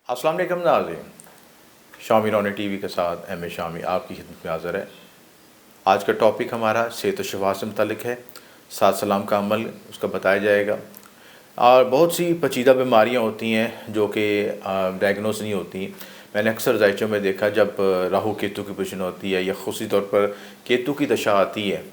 अस्सलाम वालेकुम नाज़रीन, शामी रौने टीवी के साथ एम ए शामी आपकी खिदमत में हाज़िर है। आज का टॉपिक हमारा सेहत व शफ़ा से मुतल्लिक़ है। सात सलाम का अमल उसका बताया जाएगा। और बहुत सी पेचीदा बीमारियां होती हैं जो कि डायग्नोस नहीं होती। मैंने अक्सर जायचों में देखा जब राहु केतु की पोजीशन होती है या ख़ुसूसी तौर पर केतु की दशा आती है,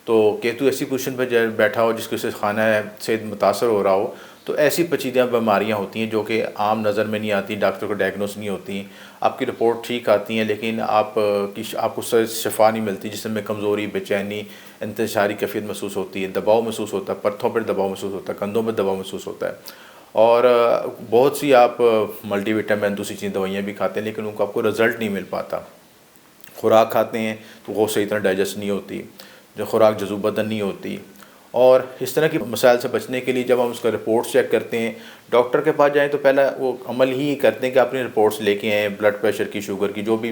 तो केतु ऐसी पोजीशन पर बैठा हो जिसकी वजह से खाना सेहत मुतासर हो रहा हो, तो ऐसी पेचीदा बीमारियां होती हैं जो कि आम नज़र में नहीं आती, डॉक्टर को डायग्नोस नहीं होती। आपकी रिपोर्ट ठीक आती हैं लेकिन आपको शफ़ा नहीं मिलती। जिस्म में कमज़ोरी, बेचैनी, इंतशारी कैफियत महसूस होती है, दबाव महसूस होता है, पर्थों पर दबाव महसूस होता है, कंधों में दबाव महसूस होता है। और बहुत सी आप मल्टीविटामिन दूसरी चीज़ दवाइयाँ भी खाते हैं लेकिन उनको आपको रिज़ल्ट नहीं मिल पाता। खुराक खाते हैं तो वो सही तरह डाइजेस्ट नहीं होती, जो खुराक जज़्ब बदन नहीं होती। और इस तरह की मसाइल से बचने के लिए जब हम उसका रिपोर्ट्स चेक करते हैं, डॉक्टर के पास जाएँ तो पहला वो अमल ही करते हैं कि अपनी रिपोर्ट्स लेके आएँ, ब्लड प्रेशर की, शुगर की, जो भी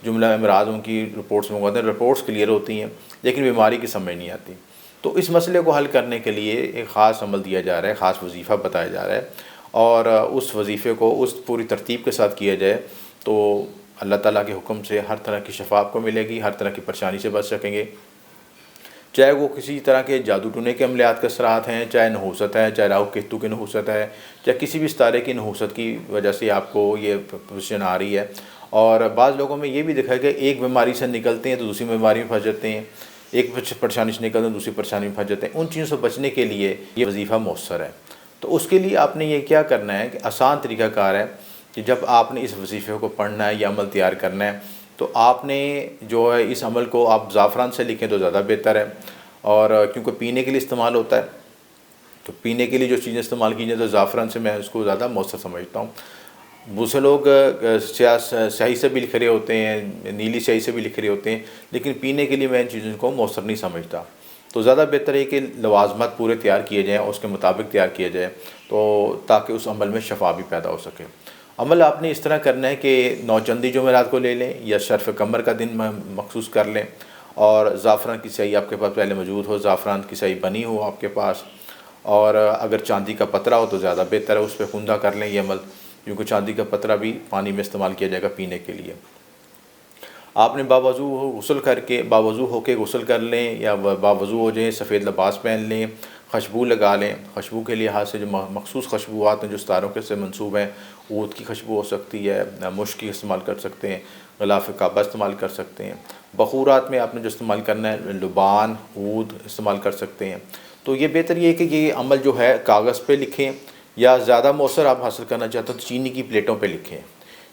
जुमला अमराज़ उनकी रिपोर्ट्स मंगवाते हैं। रिपोर्ट्स क्लियर होती हैं लेकिन बीमारी की समझ नहीं आती। तो इस मसले को हल करने के लिए एक ख़ास अमल दिया जा रहा है, ख़ास वजीफ़ा बताया जा रहा है, और उस वजीफ़े को उस पूरी तरतीब के साथ किया जाए तो अल्लाह ताला के हुक्म से हर तरह की शफ़ा आपको मिलेगी, हर तरह की परेशानी से बच सकेंगे। चाहे वो किसी तरह के जादू टूने के अमलियात के असरात हैं, चाहे नहूसत है, चाहे राहु केतु की नहूसत है, चाहे किसी भी सितारे की नहूसत की वजह से आपको ये पोजीशन आ रही है। और बाज़ लोगों में ये भी देखा है कि एक बीमारी से निकलते हैं तो दूसरी बीमारी में फंस जाते हैं, एक परेशानी से निकलते हैं दूसरी परेशानी में फंस जाते हैं। उन चीज़ों से बचने के लिए ये वजीफ़ा मौसर है। तो उसके लिए आपने ये क्या करना है कि आसान तरीक़ाकार है कि जब आपने इस वजीफ़े को पढ़ना है या अमल तैयार करना है तो आपने जो है इस अमल को आप ज़ाफ़रान से लिखें तो ज़्यादा बेहतर है। और क्योंकि पीने के लिए इस्तेमाल होता है, तो पीने के लिए जो चीज़ें इस्तेमाल की जाए तो ज़ाफ़रान से मैं उसको ज़्यादा मौसर समझता हूँ। दूसरे लोग स्याही से भी लिख रहे होते हैं, नीली स्याही से भी लिख रहे होते हैं, लेकिन पीने के लिए मैं इन चीज़ों को मौसर नहीं समझता। तो ज़्यादा बेहतर है कि लवाज़मात पूरे तैयार किए जाएँ और उसके मुताबिक तैयार किया जाए, तो ताकि उस अमल में शफ़ा भी पैदा हो सके। अमल आपने इस तरह करना है कि नौचंदी जुमेरात को ले लें या शर्फ़ कमर का दिन मखसूस कर लें, और ज़ाफ़रान की स्याही आपके पास पहले मौजूद हो, ज़ाफ़रान की स्याही बनी हो आपके पास, और अगर चांदी का पतरा हो तो ज़्यादा बेहतर है, उस पर खूंदा कर लें ये अमल, क्योंकि चांदी का पतरा भी पानी में इस्तेमाल किया जाएगा पीने के लिए। आपने बावज़ू गुस्ल करके बावज़ू होके गुस्ल कर लें या बावज़ू हो जाएँ, सफ़ेद लिबास पहन लें, खुशबू लगा लें। खुशबू के लिहाज से जो मखसूस खुशबूआत हैं जो सितारों के से मंसूब हैं, ऊद की खुशबू हो सकती है, मुश्क की इस्तेमाल कर सकते हैं, ग़िलाफ़ काबा इस्तेमाल कर सकते हैं। बखूरात में आपने जो इस्तेमाल करना है लुबान, ऊद इस्तेमाल कर सकते हैं। तो ये बेहतर ये है कि ये अमल जो है कागज़ पे लिखें, या ज़्यादा मौसर आप हासिल करना चाहते हो तो चीनी की प्लेटों पे लिखें।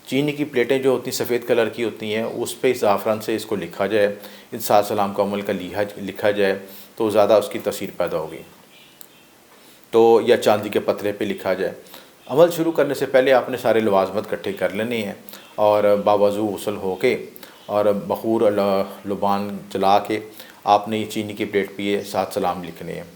चीनी की प्लेटें जो होती हैं सफ़ेद कलर की होती हैं, उस पे ज़ाफ़रान से इसको लिखा जाए, इन सात सलाम का अमल का लिखा जाए तो ज़्यादा उसकी तसीर पैदा होगी। तो या चांदी के पतरे पे लिखा जाए। अमल शुरू करने से पहले आपने सारे लवाज़मत इकट्ठे कर लेने हैं, और बावज़ू गुस्ल होके और बखूर लुबान जला के आपने ये चीनी की प्लेट पे सात सलाम लिखने हैं।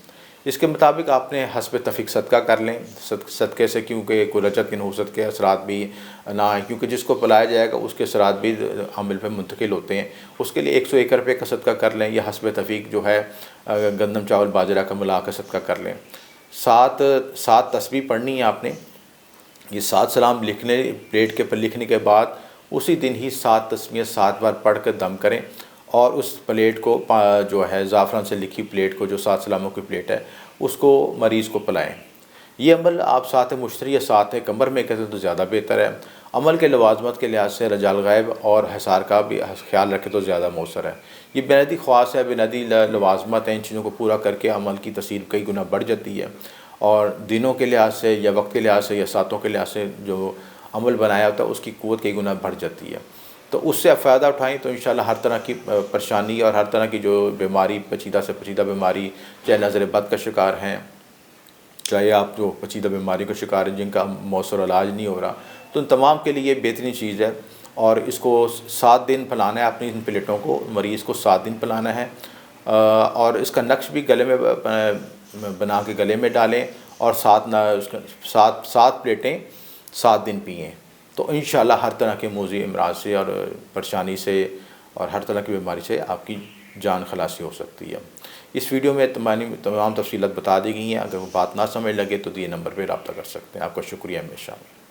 इसके मुताबिक आपने हस्ब तफ़ीक सदका कर लें, सदक़े से, क्योंकि कोई रजत की नहूसत के असरात भी ना आए, क्योंकि जिसको पिलाया जाएगा उसके असरात भी हामिल पे मुंतकिल होते हैं। उसके लिए 101 रुपये का सदका कर लें, या हस्ब तफ़ीक जो है गंदम चावल बाजरा का मिला कर सदका कर लें। सात तस्बीह पढ़नी है आपने। ये सात सलाम लिखने प्लेट के पर लिखने के बाद उसी दिन ही 7 तस्बीह 7 बार पढ़ कर दम करें, और उस प्लेट को जो है ज़ाफ़रान से लिखी प्लेट को, जो सात सलामों की प्लेट है, उसको मरीज़ को पिलाएँ। ये अमल आप साथ मुश्तरी या साथ कमर में कहते तो ज़्यादा बेहतर है। अमल के लवाज़मत के लिहाज से रजाल गैब और हिसार का भी ख्याल रखें तो ज़्यादा मौसर है। ये बुनियादी ख़वास है, बुनियादी लवाज़मत है, इन चीज़ों को पूरा करके अमल की तसीर कई गुना बढ़ जाती है, और दिनों के लिहाज से या वक्त के लिहाज से या सातों के लिहाज से जो अमल बनाया होता है उसकी क़ुव्वत कई गुना बढ़ जाती है। तो उससे आप फ़ायदा उठाएँ तो इंशाअल्लाह हर तरह की परेशानी और हर तरह की जो बीमारी, पेचीदा से पेचीदा बीमारी, चाहे नज़र बद का शिकार हैं, चाहे आप जो पेचीदा बीमारी का शिकार हैं जिनका मौसर इलाज नहीं हो रहा, तो उन तमाम के लिए बेहतरीन चीज़ है। और इसको 7 दिन पिलाना है अपनी इन प्लेटों को, मरीज़ को 7 दिन पिलाना है। और इसका नक्श भी गले में बना के गले में डालें, और सात प्लेटें 7 दिन पिएँ, तो इंशाअल्लाह हर तरह के मूज़ी अमराज़ से और परेशानी से और हर तरह की बीमारी से आपकी जान खलासी हो सकती है। इस वीडियो में तमाम तफ़सीलात बता दी गई हैं। अगर वो बात ना समझ लगे तो दिए नंबर पर रब्ता कर सकते हैं। आपका शुक्रिया हमेशा।